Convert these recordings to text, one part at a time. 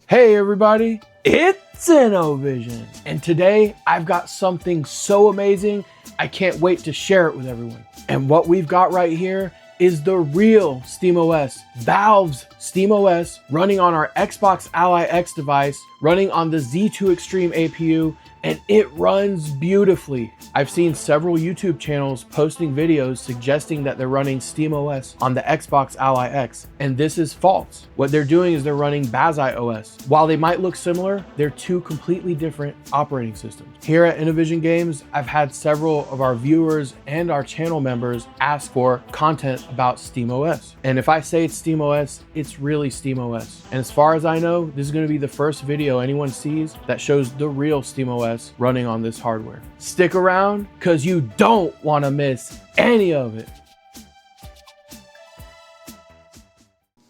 Hey everybody, it's InnoVision, and today I've got something so amazing, I can't wait to share it with everyone. And what we've got right here is the real SteamOS, Valve's SteamOS, running on our Xbox Ally X device, running on the Z2 Extreme APU, and it runs beautifully. I've seen several YouTube channels posting videos suggesting that they're running SteamOS on the Xbox Ally X, and this is false. What they're doing is they're running Bazzite OS. While they might look similar, they're two completely different operating systems. Here at InnoVision Games, I've had several of our viewers and our channel members ask for content about SteamOS. And if I say it's SteamOS, it's really SteamOS. And as far as I know, this is going to be the first video anyone sees that shows the real SteamOS running on this hardware. Stick around, because you don't want to miss any of it.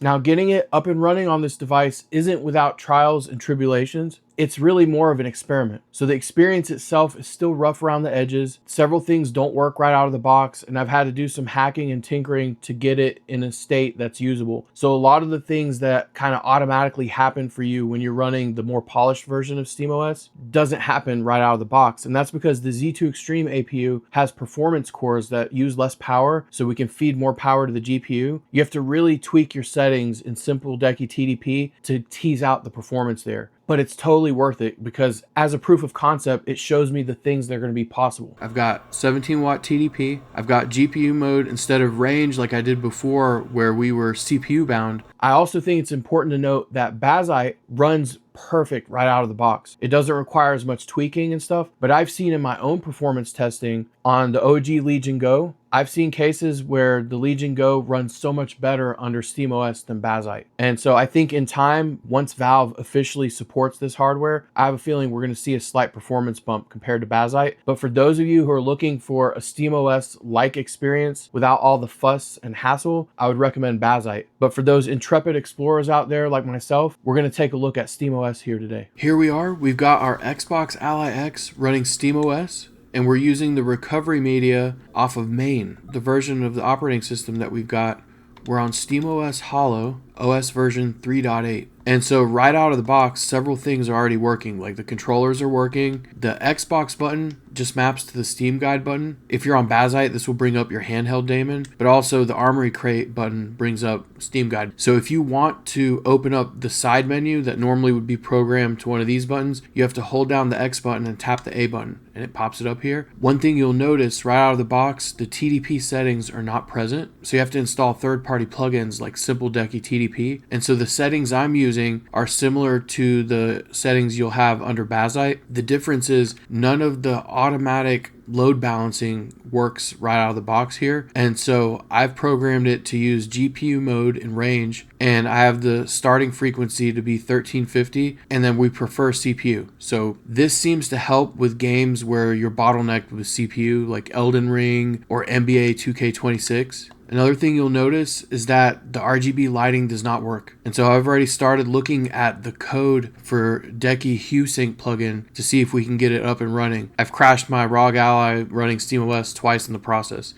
Now, getting it up and running on this device isn't without trials and tribulations. It's really more of an experiment. So the experience itself is still rough around the edges. Several things don't work right out of the box, and I've had to do some hacking and tinkering to get it in a state that's usable. So a lot of the things that kind of automatically happen for you when you're running the more polished version of SteamOS doesn't happen right out of the box. And that's because the Z2 Extreme APU has performance cores that use less power, so we can feed more power to the GPU. You have to really tweak your settings in Simple Decky TDP to tease out the performance there. But it's totally worth it because as a proof of concept, it shows me the things that are going to be possible. I've got 17 watt TDP. I've got GPU mode instead of range like I did before where we were CPU bound. I also think it's important to note that Bazzite runs perfect right out of the box. It doesn't require as much tweaking and stuff, but I've seen in my own performance testing on the OG Legion Go, I've seen cases where the Legion Go runs so much better under SteamOS than Bazzite. And so I think in time, once Valve officially supports this hardware, I have a feeling we're going to see a slight performance bump compared to Bazzite. But for those of you who are looking for a SteamOS-like experience without all the fuss and hassle, I would recommend Bazzite. But for those intrepid explorers out there like myself, we're going to take a look at SteamOS here today. Here we are. We've got our Xbox Ally X running SteamOS. And we're using the recovery media off of main, the version of the operating system that we've got. We're on SteamOS Hollow, OS version 3.8. And so right out of the box, several things are already working. Like the controllers are working. The Xbox button just maps to the Steam Guide button. If you're on Bazzite, this will bring up your handheld daemon. But also the Armory Crate button brings up Steam Guide. So if you want to open up the side menu that normally would be programmed to one of these buttons, you have to hold down the X button and tap the A button, and it pops it up here. One thing you'll notice right out of the box, the TDP settings are not present. So you have to install third-party plugins like Simple Decky TDP. And so the settings I'm using are similar to the settings you'll have under Bazzite. The difference is none of the automatic load balancing works right out of the box here. And so I've programmed it to use GPU mode in range, and I have the starting frequency to be 1350, and then we prefer CPU. So this seems to help with games where you're bottlenecked with CPU like Elden Ring or NBA 2K26. Another thing you'll notice is that the RGB lighting does not work. And so I've already started looking at the code for Decky HueSync plugin to see if we can get it up and running. I've crashed my ROG Ally running SteamOS twice in the process.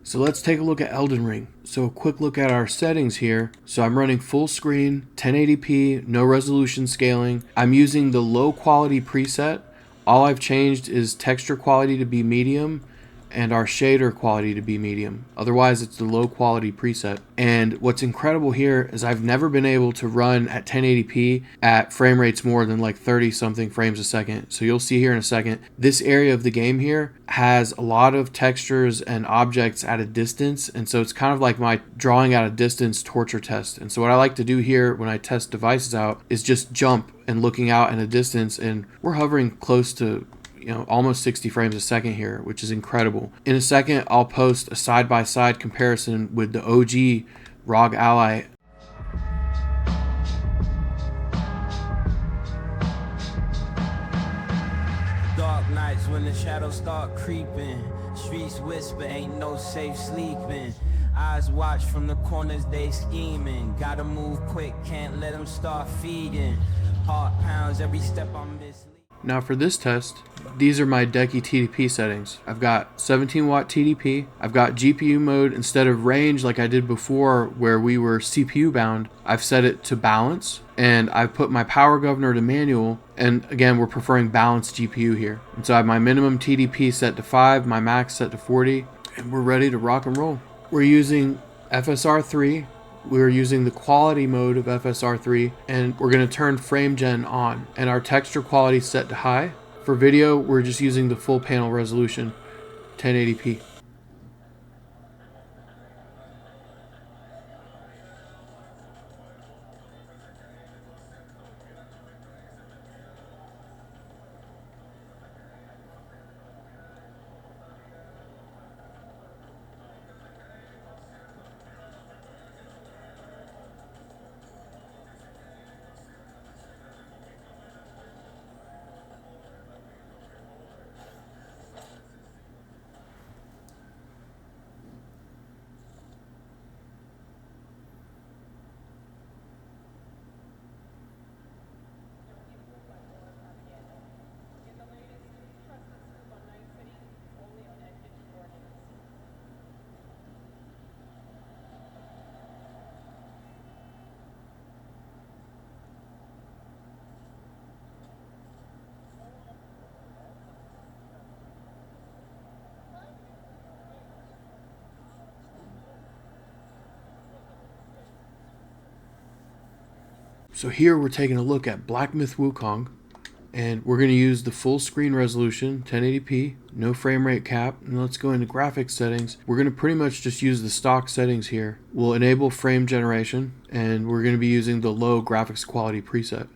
So let's take a look at Elden Ring. So a quick look at our settings here. So I'm running full screen, 1080p, no resolution scaling. I'm using the low quality preset. All I've changed is texture quality to be medium and our shader quality to be medium. Otherwise, it's the low quality preset. And what's incredible here is I've never been able to run at 1080p at frame rates more than like 30 something frames a second. So you'll see here in a second, this area of the game here has a lot of textures and objects at a distance. And so it's kind of like my drawing at a distance torture test. And so what I like to do here when I test devices out is just jump and looking out in a distance, and we're hovering close to almost 60 frames a second here, which is incredible. In a second, I'll post a side-by-side comparison with the OG ROG Ally. Dark nights when the shadows start creeping, streets whisper, ain't no safe sleeping. Eyes watch from the corners, they scheming. Gotta move quick, can't let them start feeding. Heart pounds every step I'm misleading. Now for this test, these are my Decky TDP settings. I've got 17 watt TDP. I've got GPU mode instead of range like I did before where we were CPU bound. I've set it to balance, and I've put my power governor to manual. And again, we're preferring balanced GPU here. And so I have my minimum TDP set to 5, my max set to 40, and we're ready to rock and roll. We're using FSR3. We're using the quality mode of FSR3, and we're going to turn frame gen on, and our texture quality set to high. For video, we're just using the full panel resolution, 1080p. So here we're taking a look at Black Myth Wukong, and we're going to use the full screen resolution, 1080p, no frame rate cap. And let's go into graphics settings. We're going to pretty much just use the stock settings here. We'll enable frame generation, and we're going to be using the low graphics quality preset.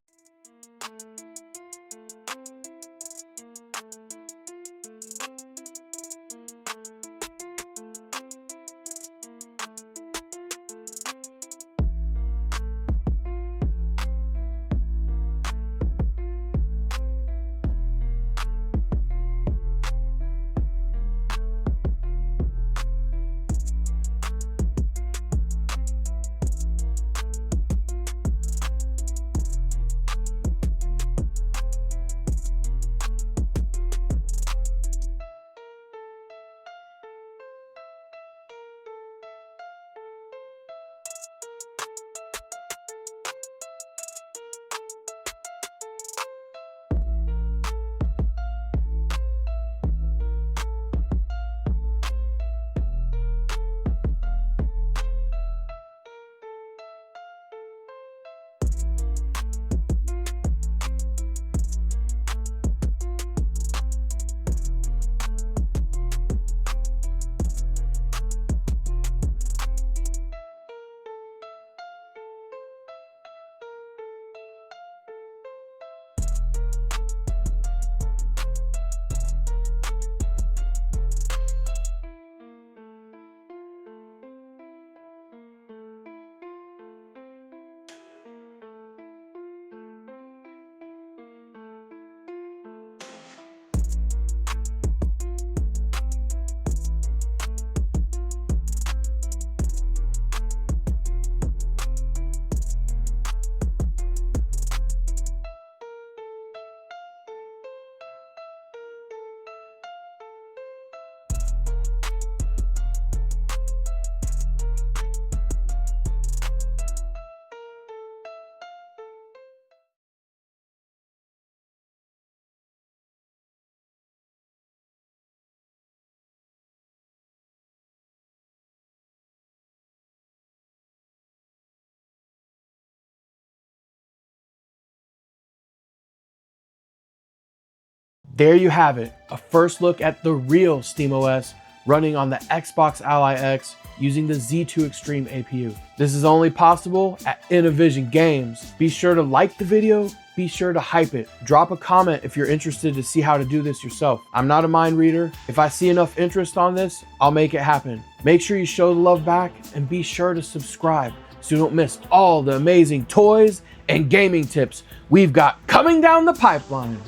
There you have it, a first look at the real SteamOS running on the Xbox Ally X using the Z2 Extreme APU. This is only possible at Innovision Games. Be sure to like the video, be sure to hype it. Drop a comment if you're interested to see how to do this yourself. I'm not a mind reader. If I see enough interest on this, I'll make it happen. Make sure you show the love back and be sure to subscribe so you don't miss all the amazing toys and gaming tips we've got coming down the pipeline.